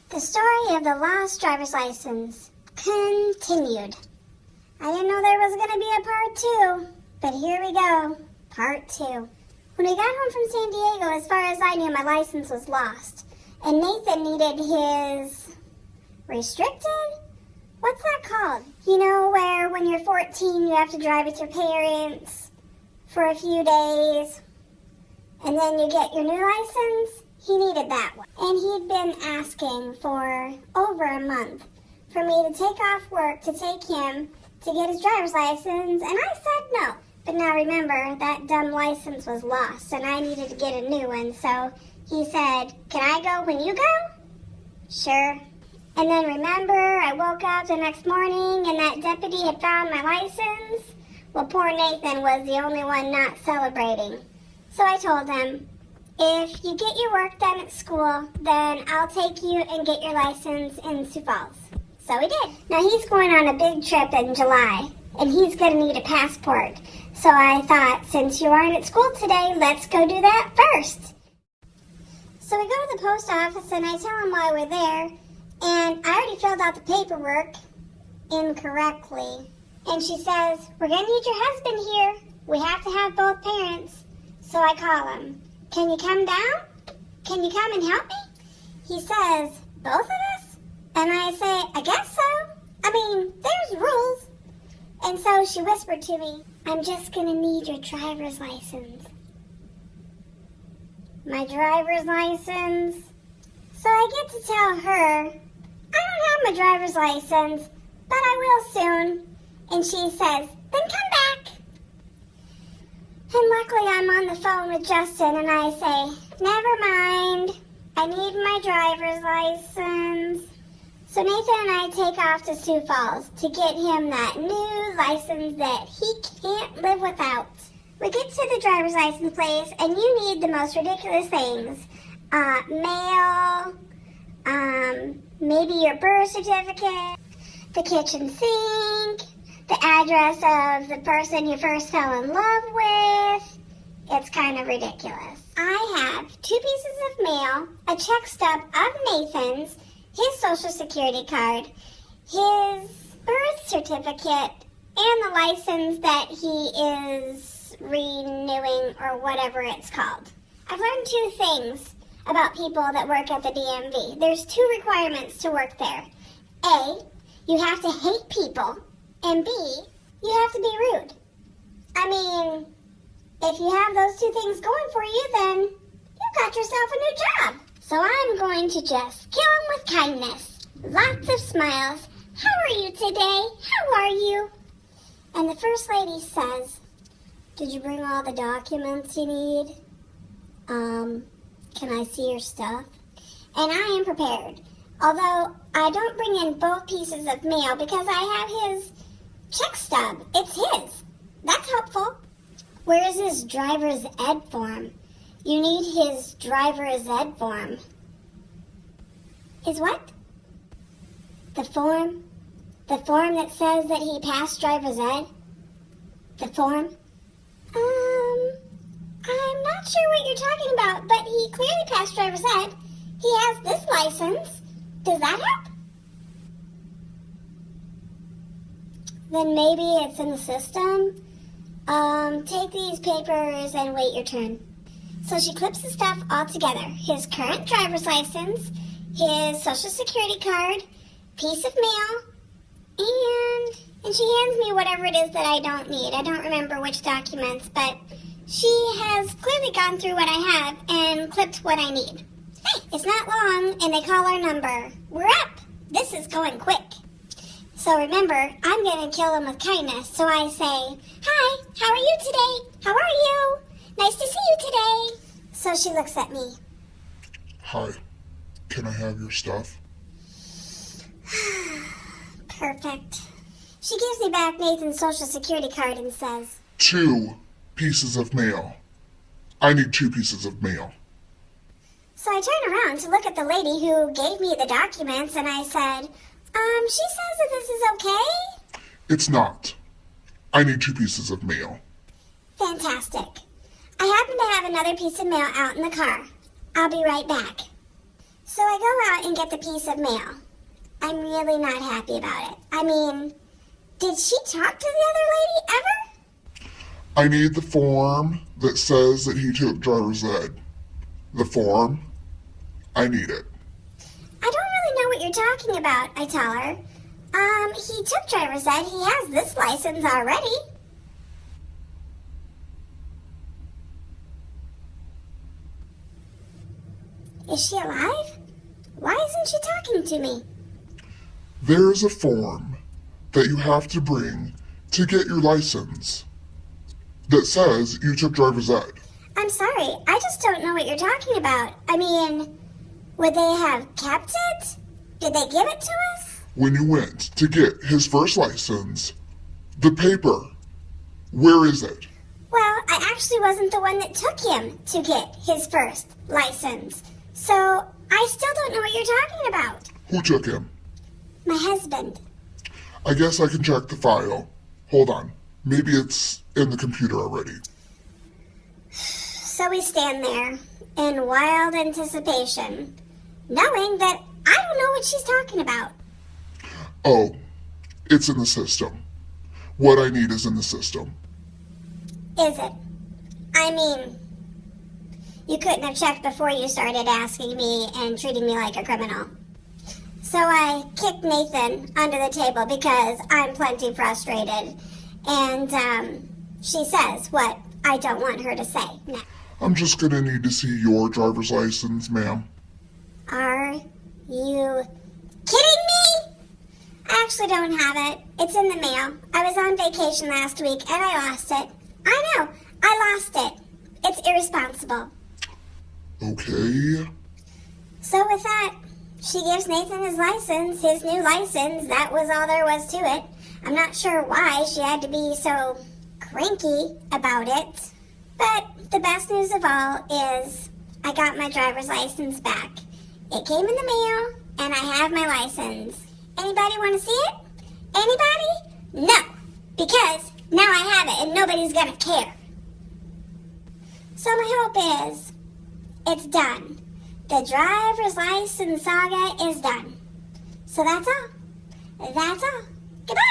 The story of the lost driver's license continued. I didn't know there was going to be a part 2, but here we go, part 2. When we got home from San Diego, as far as I knew, my license was lost. And Nathan needed his restricted? What's that called? You know, where when you're 14, you have to drive with your parents for a few days, and then you get your new license? He needed that one. And he'd been asking for over a month for me to take off work to take him to get his driver's license, and I said no. But now remember, that dumb license was lost, and I needed to get a new one, so he said, "Can I go when you go?" Sure. And then remember, I woke up the next morning, and that deputy had found my license. Well, poor Nathan was the only one not celebrating. So I told him, if you get your work done at school, then I'll take you and get your license in Sioux Falls. So he did. Now he's going on a big trip in July, and he's going to need a passport. So I thought, since you aren't at school today, let's go do that first. So we go to the post office, and I tell him why we're there, and I already filled out the paperwork incorrectly. And she says, "We're going to need your husband here. We have to have both parents." So I call him. "Can you come down? Can you come and help me?" He says, "Both of us?" And I say, "I guess so. I mean, there's rules." And so she whispered to me, "I'm just going to need your driver's license." My driver's license? So I get to tell her, "I don't have my driver's license, but I will soon." And she says, "Then come back." And luckily I'm on the phone with Justin, and I say, "Never mind, I need my driver's license." So Nathan and I take off to Sioux Falls to get him that new license that he can't live without. We get to the driver's license place, and you need the most ridiculous things. Mail, maybe your birth certificate, the kitchen sink, the address of the person you first fell in love with. It's kind of ridiculous. I have 2 pieces of mail, a check stub of Nathan's, his social security card, his birth certificate, and the license that he is renewing, or whatever it's called. I've learned 2 things about people that work at the DMV. There's 2 requirements to work there. A, you have to hate people, and B, you have to be rude. I mean, if you have those 2 things going for you, then you got yourself a new job. So I'm going to just kill him with kindness. Lots of smiles. "How are you today? How are you?" And the first lady says, "Did you bring all the documents you need? Can I see your stuff?" And I am prepared. Although I don't bring in both pieces of mail because I have his check stub. It's his. That's helpful. Where is his driver's ed form? You need his driver's ed form. His what? The form? The form that says that he passed driver's ed? The form? I'm not sure what you're talking about, but he clearly passed driver's ed. He has this license. Does that help? Then maybe it's in the system. Take these papers and wait your turn. So she clips the stuff all together. His current driver's license, his social security card, piece of mail, and she hands me whatever it is that I don't need. I don't remember which documents, but she has clearly gone through what I have and clipped what I need. Hey, it's not long, and they call our number. We're up. This is going quick. So remember, I'm going to kill him with kindness. So I say, "Hi, how are you today? How are you? Nice to see you today." So she looks at me. "Hi, can I have your stuff?" Perfect. She gives me back Nathan's social security card and says, 2 pieces of mail. I need 2 pieces of mail. So I turn around to look at the lady who gave me the documents, and I said, she says that this is okay? It's not. I need 2 pieces of mail. Fantastic. I happen to have another piece of mail out in the car. I'll be right back. So I go out and get the piece of mail. I'm really not happy about it. I mean, did she talk to the other lady ever? I need the form that says that he took driver's ed. The form. I need it. I don't really know what you're talking about, I tell her. He took driver's ed. He has this license already. Is she alive? Why isn't she talking to me? There's a form that you have to bring to get your license that says you took driver's ed. I'm sorry, I just don't know what you're talking about. I mean, would they have kept it? Did they give it to us? When you went to get his first license, the paper, where is it? Well, I actually wasn't the one that took him to get his first license. So, I still don't know what you're talking about. Who took him? My husband. I guess I can check the file. Hold on. Maybe it's in the computer already. So we stand there in wild anticipation, knowing that I don't know what she's talking about. Oh, it's in the system. What I need is in the system. Is it? I mean, you couldn't have checked before you started asking me and treating me like a criminal. So I kicked Nathan under the table because I'm plenty frustrated. And she says what I don't want her to say. Now, I'm just gonna need to see your driver's license, ma'am. are you kidding me? I actually don't have it. It's in the mail. I was on vacation last week and I lost it. I know, I lost it. It's irresponsible. Okay. So with that, she gives Nathan his license, his new license. That was all there was to it. I'm not sure why she had to be so cranky about it. But the best news of all is I got my driver's license back. It came in the mail, and I have my license. Anybody want to see it? Anybody? No, because now I have it and nobody's going to care. So my hope is it's done. The driver's license saga is done. So that's all. That's all. Goodbye.